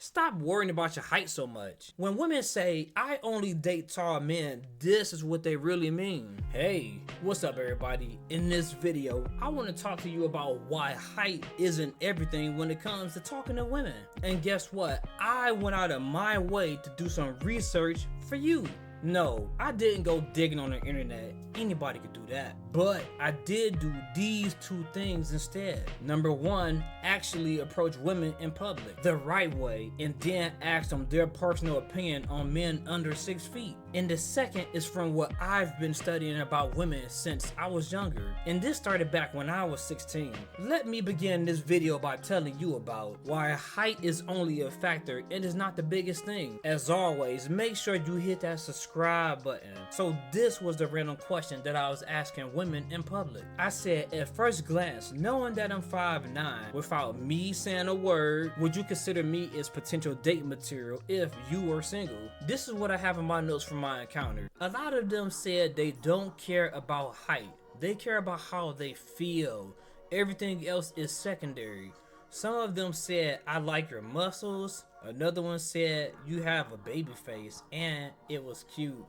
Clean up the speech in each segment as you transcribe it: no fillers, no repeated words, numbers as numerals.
Stop worrying about your height so much. When women say, I only date tall men, this is what they really mean. Hey, what's up everybody? In this video, I want to talk to you about why height isn't everything when it comes to talking to women. And guess what? I went out of my way to do some research for you. No, I didn't go digging on the internet. Anybody could do that. But I did do these two things instead. Number one, actually approach women in public the right way and then ask them their personal opinion on men under 6 feet. And the second is from what I've been studying about women since I was younger. And this started back when I was 16. Let me begin this video by telling you about why height is only a factor and is not the biggest thing. As always, make sure you hit that subscribe button. So this was the random question that I was asking women in public. I said, at first glance, knowing that I'm 5'9", without me saying a word, would you consider me as potential date material if you were single? This is what I have in my notes from my encounter. A lot of them said they don't care about height. They care about how they feel. Everything else is secondary. Some of them said, I like your muscles. Another one said, you have a baby face, and it was cute.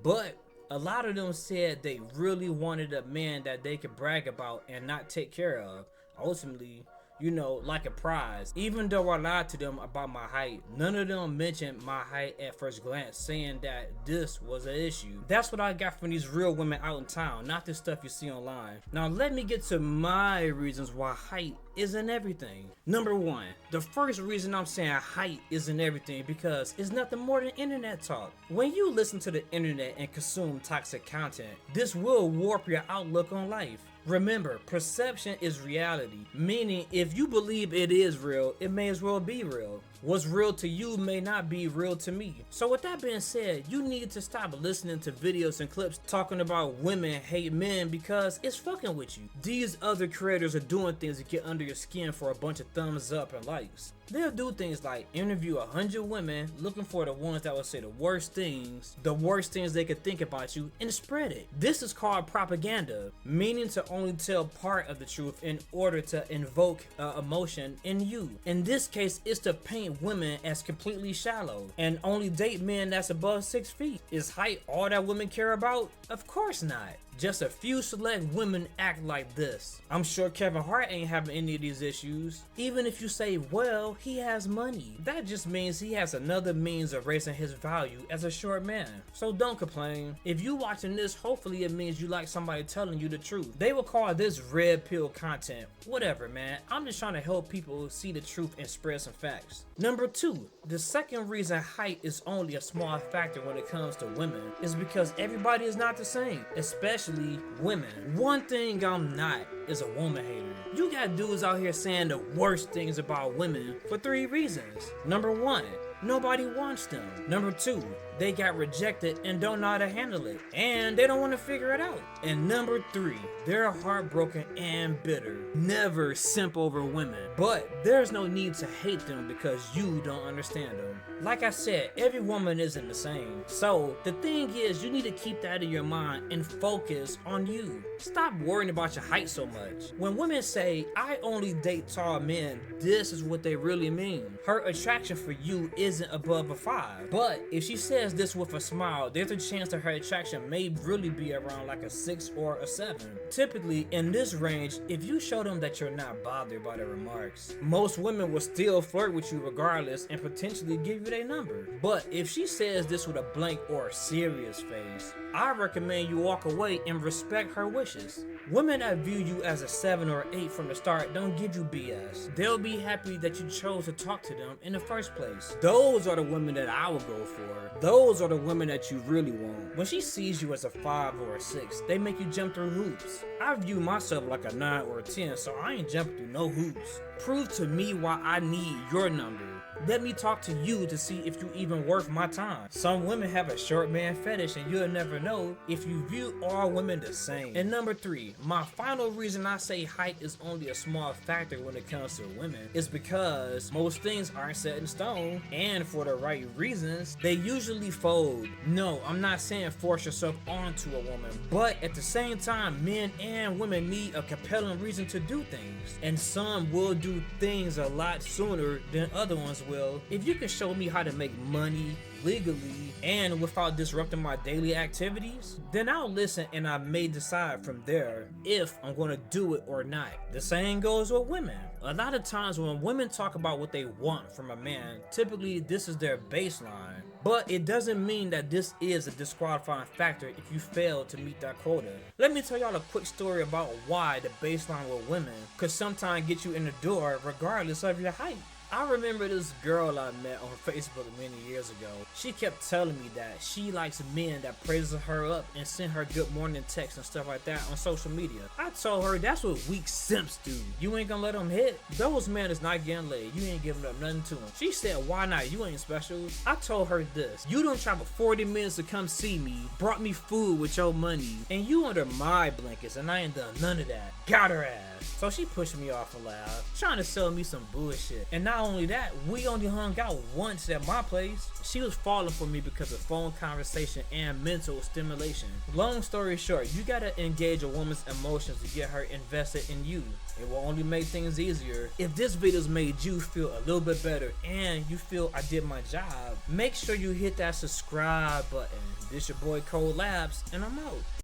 But a lot of them said they really wanted a man that they could brag about and not take care of. Ultimately, you know, like a prize. Even though I lied to them about my height, none of them mentioned my height at first glance, saying that this was an issue. That's what I got from these real women out in town, not this stuff you see online. Now let me get to my reasons why height isn't everything. Number one, the first reason I'm saying height isn't everything because it's nothing more than internet talk. When you listen to the internet and consume toxic content, this will warp your outlook on life. Remember, perception is reality, meaning if you believe it is real, it may as well be real. What's real to you may not be real to me. So with that being said, you need to stop listening to videos and clips talking about women hate men because it's fucking with you. These other creators are doing things to get under your skin for a bunch of thumbs up and likes. They'll do things like interview 100 women looking for the ones that will say the worst things they could think about you, and spread it. This is called propaganda, meaning to only tell part of the truth in order to invoke emotion in you. In this case, it's to paint women as completely shallow and only date men that's above 6 feet. Is height all that women care about? Of course not. Just a few select women act like this. I'm sure Kevin Hart ain't having any of these issues. Even if you say, well, he has money, that just means he has another means of raising his value as a short man. So don't complain. If you watching this, hopefully it means you like somebody telling you the truth. They will call this red pill content. Whatever, man. I'm just trying to help people see the truth and spread some facts. Number two, the second reason height is only a small factor when it comes to women is because everybody is not the same, especially women. One thing I'm not is a woman hater. You got dudes out here saying the worst things about women for 3 reasons. Number one, nobody wants them. Number two, they got rejected and don't know how to handle it, and they don't want to figure it out. And number three, they're heartbroken and bitter. Never simp over women, but there's no need to hate them because you don't understand them. Like I said, every woman isn't the same. So the thing is, you need to keep that in your mind and focus on you. Stop worrying about your height so much. When women say, I only date tall men, this is what they really mean. Her attraction for you isn't above a 5. But if she says this with a smile, there's a chance that her attraction may really be around like a 6 or a 7. Typically in this range, if you show them that you're not bothered by their remarks, most women will still flirt with you regardless and potentially give you their number. But if she says this with a blank or a serious face, I recommend you walk away and respect her wishes. Women that view you as a 7 or 8 from the start don't give you BS. They'll be happy that you chose to talk to them in the first place. Those are the women that I would go for. Those are the women that you really want. When she sees you as a 5 or a 6, they make you jump through hoops. I view myself like a 9 or a 10, so I ain't jumping through no hoops. Prove to me why I need your number. Let me talk to you to see if you even worth my time. Some women have a short man fetish and you'll never know if you view all women the same. And number three, my final reason I say height is only a small factor when it comes to women is because most things aren't set in stone, and for the right reasons, they usually fold. No, I'm not saying force yourself onto a woman, but at the same time, men and women need a compelling reason to do things. And some will do things a lot sooner than other ones will. well, if you can show me how to make money legally and without disrupting my daily activities, then I'll listen and I may decide from there if I'm going to do it or not. The same goes with women. A lot of times when women talk about what they want from a man, typically this is their baseline. But it doesn't mean that this is a disqualifying factor if you fail to meet that quota. Let me tell y'all a quick story about why the baseline with women could sometimes get you in the door regardless of your height. I remember this girl I met on Facebook many years ago. She kept telling me that she likes men that praises her up and send her good morning texts and stuff like that on social media. I told her that's what weak simps do. You ain't gonna let them hit. Those men is not getting laid. You ain't giving up nothing to them. She said, why not? You ain't special. I told her this. You done traveled 40 minutes to come see me, brought me food with your money, and you under my blankets and I ain't done none of that. Got her ass. So she pushed me off a laugh, trying to sell me some bullshit. And not only that, we only hung out once at my place. She was falling for me because of phone conversation and mental stimulation. Long story short, you gotta engage a woman's emotions to get her invested in you. It will only make things easier. If this video's made you feel a little bit better and you feel I did my job, make sure you hit that subscribe button. This your boy Labz, and I'm out.